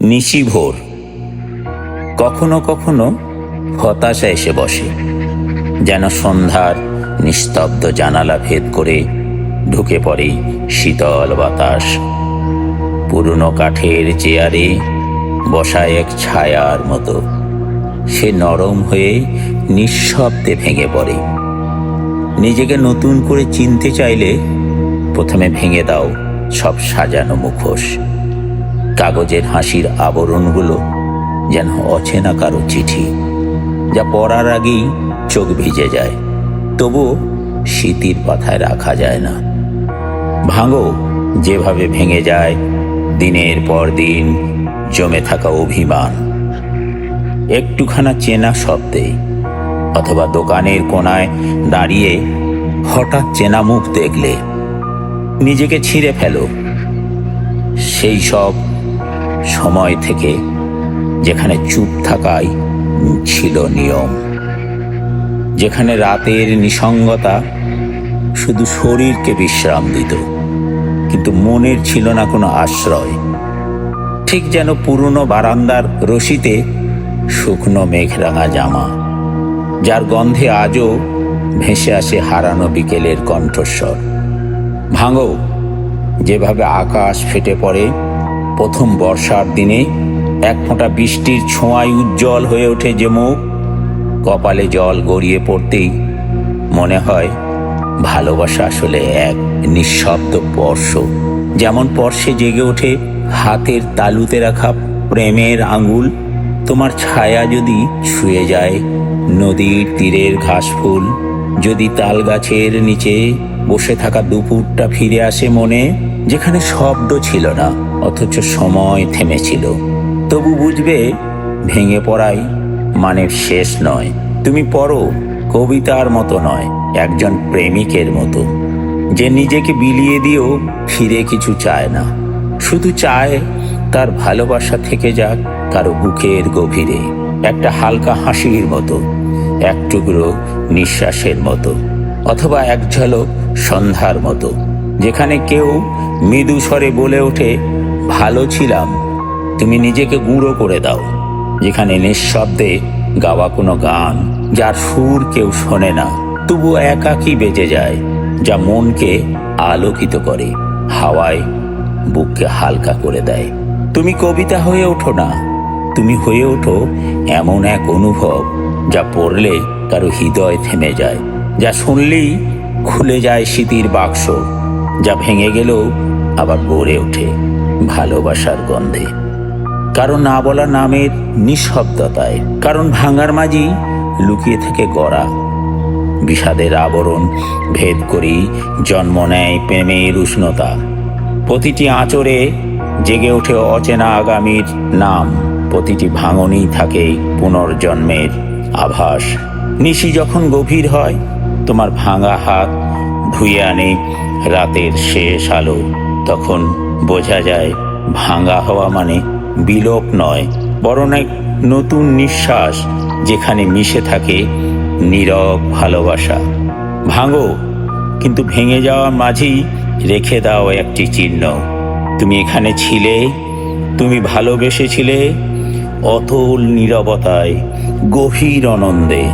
নিশি ভোর, কখনো কখনো হতাশা এসে বসে, যেন সন্ধ্যার নিস্তব্ধ জানালা ভেদ করে ঢুকে পড়ে শীতল বাতাস। পুরনো কাঠের চেয়ারে বসায় এক ছায়ার মতো, সে নরম হয়ে নিঃশব্দে ভেঙে পড়ে। নিজেকে নতুন করে চিনতে চাইলে প্রথমে ভেঙে দাও সব সাজানো মুখোশ। কাগজের হাসির আবরণগুলো যেন অচেনা কারো চিঠি, যা পড়ার আগেই চোখ ভিজে যায়, তবু স্মৃতির পাথায় রাখা যায় না। ভাঙো যেভাবে ভেঙে যায় দিনের পর দিন জমে থাকা অভিমান। একটুখানা চেনা শব্দে অথবা দোকানের কোনায় দাঁড়িয়ে হঠাৎ চেনা মুখ দেখলে নিজেকে ছিঁড়ে ফেলো সেই সব সময় থেকে যেখানে চুপ থাকাই ছিল নিয়ম, যেখানে রাতের নিসঙ্গতা শুধু শরীরকে বিশ্রাম দিত, কিন্তু মনের ছিল না কোনো আশ্রয়। ঠিক যেন পুরনো বারান্দার রশিতে শুকনো মেঘরাঙা জামা, যার গন্ধে আজও ভেসে আসে হারানো বিকেলের কণ্ঠস্বর। ভাঙো যেভাবে আকাশ ফেটে পড়ে প্রথম বর্ষার দিনে, এক ফোঁটা বৃষ্টির ছোঁয়ায় উজ্জ্বল হয়ে ওঠে যে মুখ। কপালে জল গড়িয়ে পড়তেই মনে হয় ভালোবাসা আসলে এক নিঃশব্দ স্পর্শ। যেমন স্পর্শে জেগে ওঠে হাতের তালুতে রাখা প্রেমের আঙুল। তোমার ছায়া যদি ছুঁয়ে যায় নদীর তীরের ঘাসফুল, যদি তাল গাছের নিচে বসে থাকা দুপুরটা ফিরে আসে মনে, যেখানে শব্দ ছিল না অথচ সময় থেমেছিল, তবু বুঝবে ভেঙে পড়াই মানে শেষ নয়। তুমি পড়ো কবিতার মতো নয়, একজন প্রেমিকের মতো, যে নিজেকে বিলিয়ে দিয়েও ফিরে কিছু চায় না, শুধু চায় তার ভালোবাসা থেকে যাক কারো বুকের গভীরে, একটা হালকা হাসির মতো, এক টুকরো নিঃশ্বাসের মতো, অথবা এক ঝলক সন্ধ্যার মতো, যেখানে কেউ মৃদু স্বরে বলে ওঠে ভালো ছিলাম, তুমি নিজেকে গুঁড়ো করে দাও। যেখানে নিঃশব্দে গাওয়া কোনো গান, যার সুর কেউ শোনে না, তবু একাকী বেজে যায়, যা মনকে আলোকিত করে, হাওয়ায় বুককে হালকা করে দেয়। তুমি কবিতা হয়ে ওঠো না, তুমি হয়ে ওঠো এমন এক অনুভব, যা পড়লে কারো হৃদয় থেমে যায়, যা শুনলেই খুলে যায় স্মৃতির বাক্স, যা ভেঙে গেলেও আবার গড়ে ওঠে ভালোবাসার গন্ধে। কারণ না বলা নামের নিঃশব্দতায়, কারণ ভাঙার মাঝি লুকিয়ে থেকে গড়া বিষাদের আবরণ ভেদ করি জন্ম নেয় প্রেমের উষ্ণতা। প্রতিটি আঁচড়ে জেগে ওঠে অচেনা আগামীর নাম, প্রতিটি ভাঙনেই থাকে পুনর্জন্মের আভাস। নিশি যখন গভীর হয় তোমার ভাঙা হাত ধুয়ে আনে রাতের শেষ আলো, তখন বোঝা যায় ভাঙা হওয়া মানে বিলোপ নয়, বরং এক নতুন নিঃশ্বাস, যেখানে মিশে থাকে নীরব ভালোবাসা। ভাঙো, কিন্তু ভেঙে যাওয়ার মাঝেই রেখে দাও একটি চিহ্ন, তুমি এখানে ছিলে, তুমি ভালোবেসেছিলে, অতল নীরবতায়, গভীর আনন্দে।